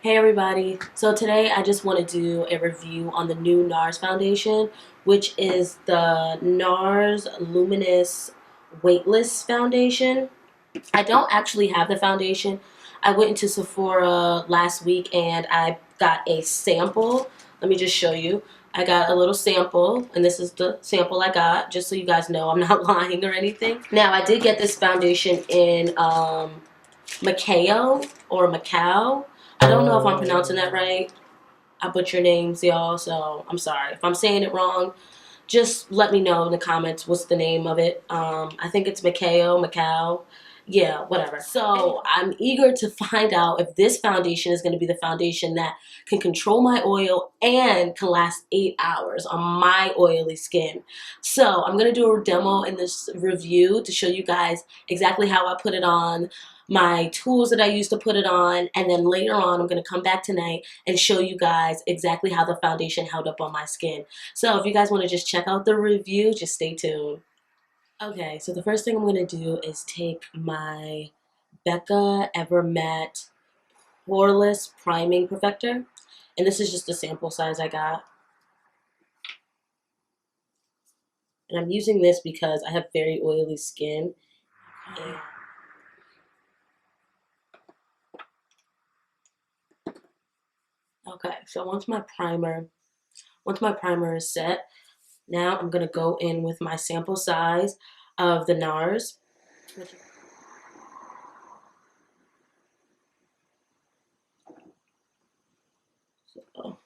Hey everybody, so today I just want to do a review on the new Nars foundation, which is the Nars Luminous Weightless foundation. I don't actually have the foundation. I went into Sephora last week and I got a sample. Let me just show you. I got a little sample, and this is the sample I got, just so you guys know I'm not lying or anything. Now, I did get this foundation in Macao or Macao. I don't know if I'm pronouncing that right. I butcher names, y'all, so I'm sorry. If I'm saying it wrong, just let me know in the comments what's the name of it. I think it's Macao. Yeah, whatever. So I'm eager to find out if this foundation is going to be the foundation that can control my oil and can last 8 hours on my oily skin. So I'm going to do a demo in this review to show you guys exactly how I put it on, my tools that I use to put it on, and then later on I'm going to come back tonight and show you guys exactly how the foundation held up on my skin. So if you guys want to just check out the review, just stay tuned. Okay, so the first thing I'm going to do is take my Becca Ever Matte Poreless Priming Perfector. And this is just the sample size I got. And I'm using this because I have very oily skin. And okay, so once my primer is set, now I'm going to go in with my sample size of the NARS. So,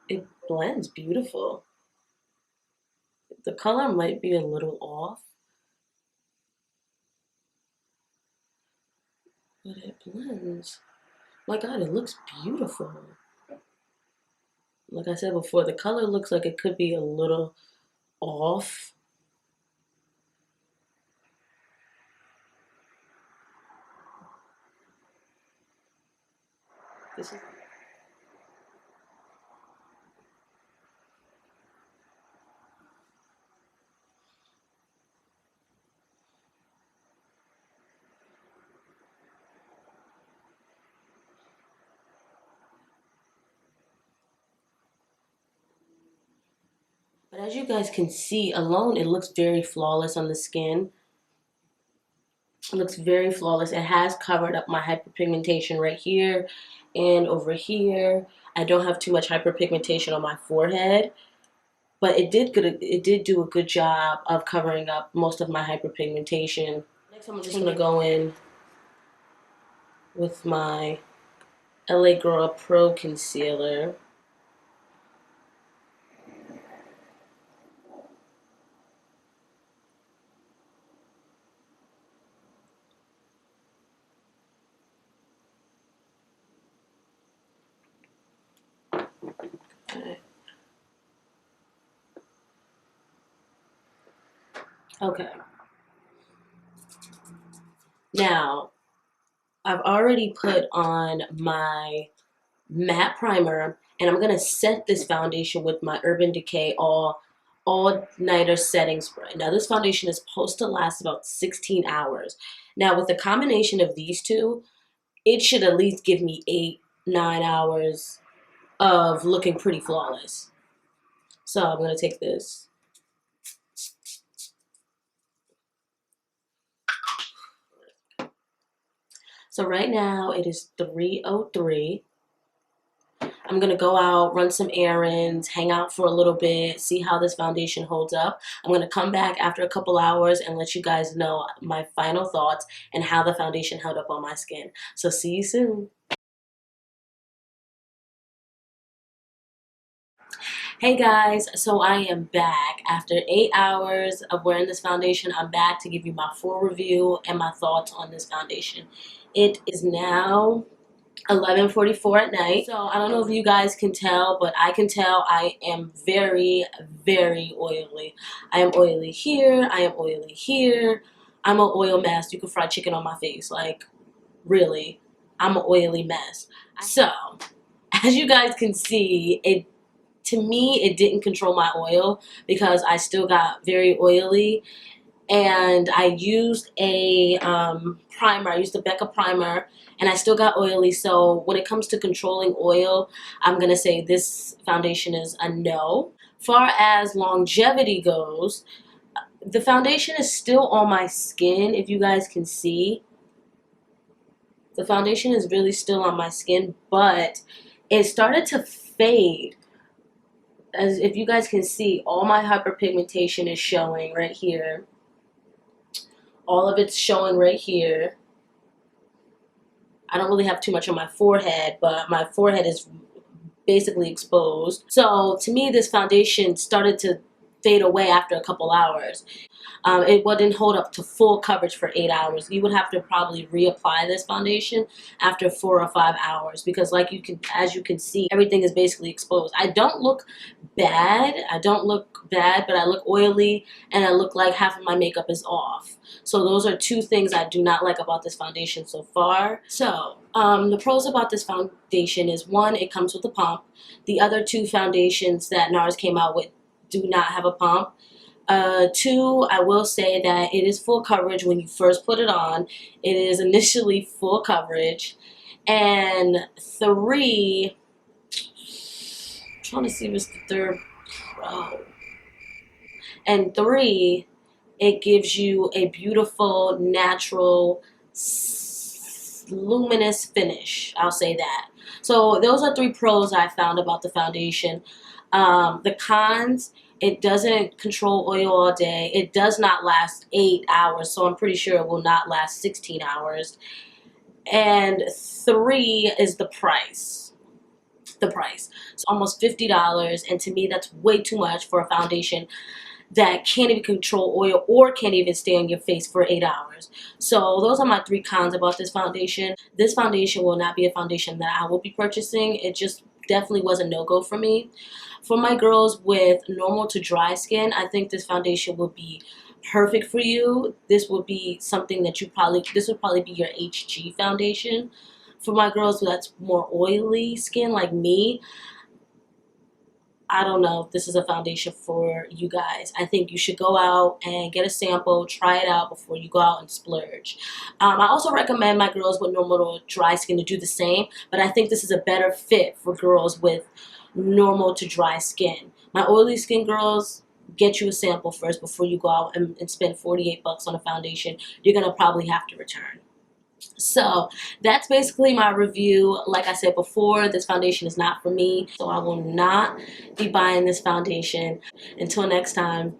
it blends beautiful. The color might be a little off, but it blends. My God, it looks beautiful. Like I said before, the color looks like it could be a little off. This is But as you guys can see alone, it looks very flawless on the skin. It looks very flawless. It has covered up my hyperpigmentation right here and over here. I don't have too much hyperpigmentation on my forehead, but it did do a good job of covering up most of my hyperpigmentation. Next, I'm just gonna go in with my LA Girl Pro Concealer. Okay. Now, I've already put on my matte primer, and I'm gonna set this foundation with my Urban Decay all nighter setting spray. Now this foundation is supposed to last about 16 hours. Now with the combination of these two, it should at least give me 8-9 hours of looking pretty flawless. So I'm gonna take this. So right now it is 3:03. I'm going to go out, run some errands, hang out for a little bit, see how this foundation holds up. I'm going to come back after a couple hours and let you guys know my final thoughts and how the foundation held up on my skin. So see you soon. Hey guys, so I am back. After 8 hours of wearing this foundation, I'm back to give you my full review and my thoughts on this foundation. It is now 11:44 at night. So I don't know if you guys can tell, but I can tell I am very, very oily. I am oily here. I am oily here. I'm an oil mess. You can fry chicken on my face. Like, really, I'm an oily mess. So, as you guys can see, to me, it didn't control my oil because I still got very oily. and I used a primer. I used the Becca primer, and I still got oily. So when it comes to controlling oil, I'm gonna say this foundation is a no. Far as longevity goes, the foundation is still on my skin. If you guys can see, the foundation is really still on my skin, but it started to fade. As if you guys can see, all my hyperpigmentation is showing right here. All of it's showing right here. I don't really have too much on my forehead, but my forehead is basically exposed. So to me, this foundation started to fade away after a couple hours. It wouldn't hold up to full coverage for 8 hours. You would have to probably reapply this foundation after 4 or 5 hours, because as you can see, everything is basically exposed. I don't look bad. But I look oily, and I look like half of my makeup is off. So those are two things I do not like about this foundation so far. So the pros about this foundation is, one, it comes with a pump. The other two foundations that NARS came out with do not have a pump. Two, I will say that it is full coverage when you first put it on. It is initially full coverage. And three, I'm trying to see what's the third pro. And three, it gives you a beautiful, natural, luminous finish. I'll say that. So those are three pros I found about the foundation. The cons, it doesn't control oil all day. It does not last 8 hours, so I'm pretty sure it will not last 16 hours. And three is the price. The price. It's almost $50, and to me that's way too much for a foundation that can't even control oil or can't even stay on your face for 8 hours. So those are my three cons about this foundation. This foundation will not be a foundation that I will be purchasing. It just definitely was a no-go for me. For my girls with normal to dry skin, I think this foundation will be perfect for you. This would be something that this would probably be your HG foundation. For my girls that's more oily skin like me, I don't know if this is a foundation for you guys. I think you should go out and get a sample, try it out before you go out and splurge. I also recommend my girls with normal to dry skin to do the same, but I think this is a better fit for girls with normal to dry skin. My oily skin girls, get you a sample first before you go out and spend 48 bucks on a foundation. You're going to probably have to return. So that's basically my review. Like I said before, this foundation is not for me, so I will not be buying this foundation. Until next time.